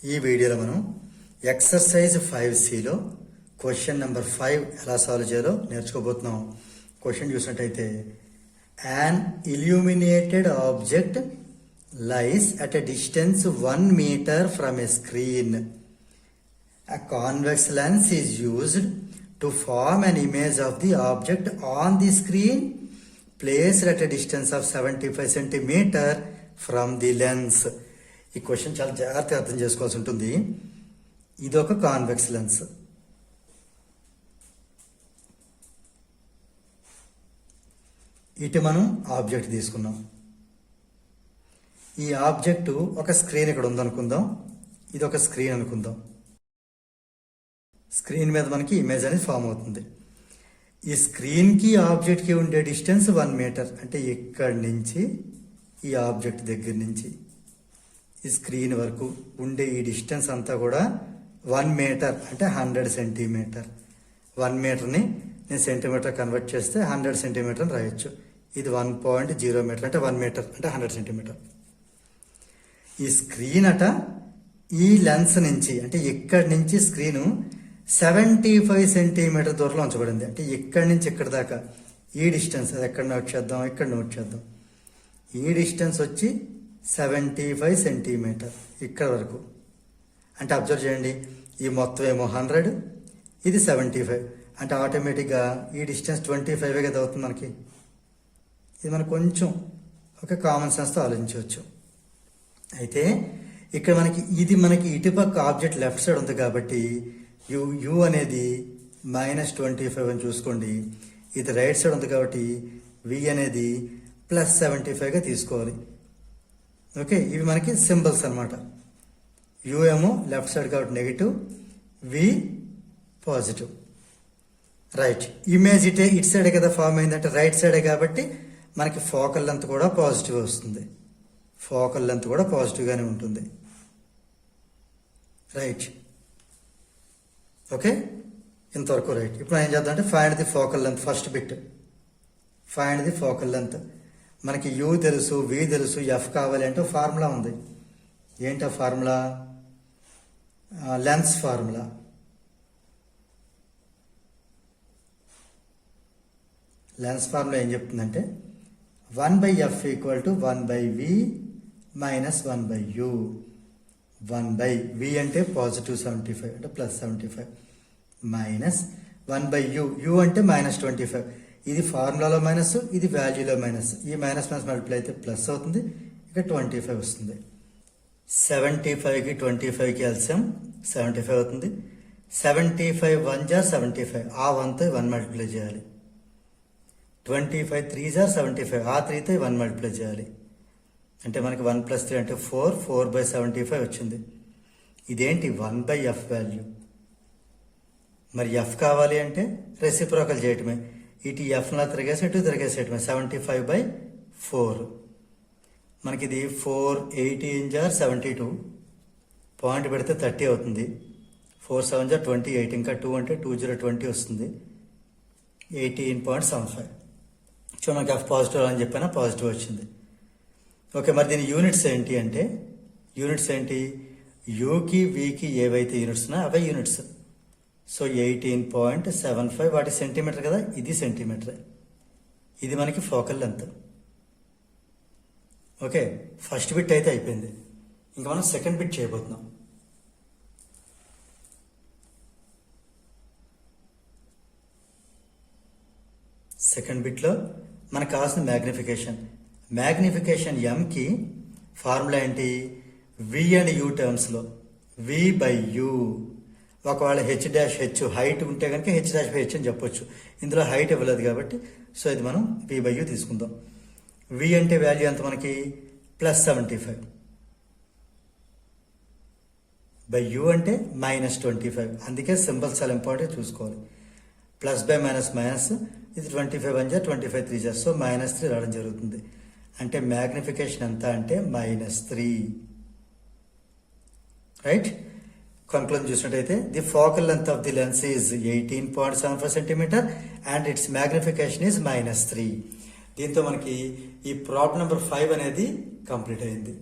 ఈ వీడియోలో మనం ఎక్సర్సైజ్ 5Cలో క్వశ్చన్ నెంబర్ 5 ఎలా సాల్వ్ చేయాలో నేర్చుకోబోతున్నాం. క్వశ్చన్ చూసినట్టయితే, an illuminated object lies at a distance 1 meter from a screen. A convex lens is used to form an image of the object on the screen placed at a distance of 75 centimeter from the lens. ఈ question చాలా జాగ్రత్తగా అర్థం చేసుకోవాల్సి ఉంటుంది. ఇది ఒక convex lens. ఇటు మనం ఆబ్జెక్ట్ తీసుకున్నాం. ఈ ఆబ్జెక్టు ఒక స్క్రీన్ ఇక్కడ ఉందనుకుందాం. ఇది ఒక స్క్రీన్ అనుకుందాం. స్క్రీన్ మీద మనకి ఇమేజ్ అనేది ఫామ్ అవుతుంది. ఈ స్క్రీన్కి ఆబ్జెక్ట్కి ఉండే డిస్టెన్స్ 1 మీటర్, అంటే ఇక్కడి నుంచి ఈ ఆబ్జెక్ట్ దగ్గర నుంచి ఈ స్క్రీన్ వరకు ఉండే ఈ డిస్టెన్స్ అంతా కూడా 1 మీటర్, అంటే 100 సెంటీమీటర్. 1 మీటర్ని నేను సెంటీమీటర్ కన్వర్ట్ చేస్తే 100 సెంటీమీటర్ అని రాయొచ్చు. ఇది 1.0 మీటర్, అంటే 1 మీటర్ అంటే 100 సెంటీమీటర్. ఈ స్క్రీన్ అట ఈ లెన్స్ నుంచి, అంటే ఇక్కడి నుంచి స్క్రీను 75 సెంటీమీటర్ దూరంలో ఉంచబడింది. అంటే ఇక్కడి నుంచి ఇక్కడి దాకా ఈ డిస్టెన్స్, అది ఎక్కడ నోట్ చేద్దాం, ఇక్కడ నోట్ చేద్దాం. ఈ డిస్టెన్స్ వచ్చి 75 సెంటీమీటర్ ఇక్కడ వరకు. అంటే అబ్జర్వ్ చేయండి, ఈ మొత్తం ఏమో 100, ఇది 75, అంటే ఆటోమేటిక్గా ఈ డిస్టెన్స్ 25 కదా అవుతుంది మనకి. ఇది మనకు కొంచెం ఒక కామన్ సెన్స్తో ఆలోచించవచ్చు. అయితే ఇక్కడ మనకి ఇటుపక్క ఆబ్జెక్ట్ లెఫ్ట్ సైడ్ ఉంది కాబట్టి యు అనేది -25 అని చూసుకోండి. ఇది రైట్ సైడ్ ఉంది కాబట్టి వి అనేది +75గా తీసుకోవాలి. ఓకే, ఇవి మనకి సింబల్స్ అనమాట. యు ఏమో లెఫ్ట్ సైడ్ కాబట్టి నెగిటివ్, వి పాజిటివ్. రైట్, ఇమేజ్ ఇటు సైడే కదా ఫామ్ అయిందంటే రైట్ సైడే కాబట్టి మనకి ఫోకల్ లెంత్ కూడా పాజిటివ్ వస్తుంది. ఫోకల్ లెంత్ కూడా పాజిటివ్గానే ఉంటుంది. రైట్, ఓకే, ఇంతవరకు రైట్. ఇప్పుడు ఏం చేద్దాం అంటే find the focal length. First bit find the focal length. మనకి యూ తెలుసు, వి తెలుసు, ఎఫ్ కావాలి అంటే ఫార్ములా ఉంది. ఏంటో formula? Lens formula. Lens formula ఏం చెప్తుందంటే 1/f = 1/v - 1/u. 1/v అంటే +75 అంటే +75 -1/u. u అంటే -25. ఇది ఫార్ములాలో మైనస్, ఇది వాల్యూలో మైనస్. ఈ మైనస్ మల్టిప్లై అయితే ప్లస్ అవుతుంది. ఇక్కడ 25 వస్తుంది. 75కి 25కి ఎల్సిఎం 75 అవుతుంది. 75 1 × 75, ఆ 1తో 1 మల్టిప్లై చేయాలి. 25 3 × 75, ఆ 3తో 1 మల్టిప్లై చేయాలి. అంటే మనకి 1 + 3 అంటే 4, 4/75 వచ్చింది. ఇదేంటి? 1/f value. మరి ఎఫ్ కావాలి అంటే రెసిప్రోకల్ చేయటమే. ఇటు ఎఫ్లా తిరిగేసి ఇటు తిరిగేసేయటమే. 75/4. మనకి ఇది 4 18 × 72, పాయింట్ పెడితే 30 అవుతుంది. 4 7 × 28, ఇంకా 2 అంటే 2 0 20 వస్తుంది. 18.75. సో మనకి ఎఫ్ పాజిటివ్ అని చెప్పినా పాజిటివ్ వచ్చింది. ఓకే, మరి దీని యూనిట్స్ ఏంటి అంటే, యూనిట్స్ ఏంటి? యూకి వికి ఏవైతే యూనిట్స్ ఉన్నాయో అవే యూనిట్స్. సో 18.75 వాటి సెంటీమీటర్ కదా, ఇది సెంటీమీటర్. ఇది మనకి focal length. Okay, first bit అయితే అయిపోయింది. ఇంకా మనం సెకండ్ బిట్ చేయబోతున్నాం. సెకండ్ బిట్లో మనకు కావాల్సిన మ్యాగ్నిఫికేషన్ ఎంకి ఫార్ములా ఏంటి? వి అండ్ యూ టర్మ్స్లో v/u. ఒకవేళ h' హైట్ ఉంటే కనుక h' అని చెప్పొచ్చు. ఇందులో హైట్ ఇవ్వలేదు కాబట్టి సో ఇది మనం v/u తీసుకుందాం. v అంటే వాల్యూ ఎంత మనకి? +75. u అంటే -25. అందుకే సింబల్స్ చాలా ఇంపార్టెంట్ చూసుకోవాలి. +/- ఇది 25 1 × 25 3 × సో -3 రావడం జరుగుతుంది. అంటే మ్యాగ్నిఫికేషన్ ఎంత అంటే -3. రైట్, కన్క్లూజన్ చూసినట్టయితే the focal length of the lens is 18.75 centimetre and its magnification is -3. దీంతో మనకి ఈ ప్రాబ్లం నెంబర్ 5 అనేది కంప్లీట్ అయింది.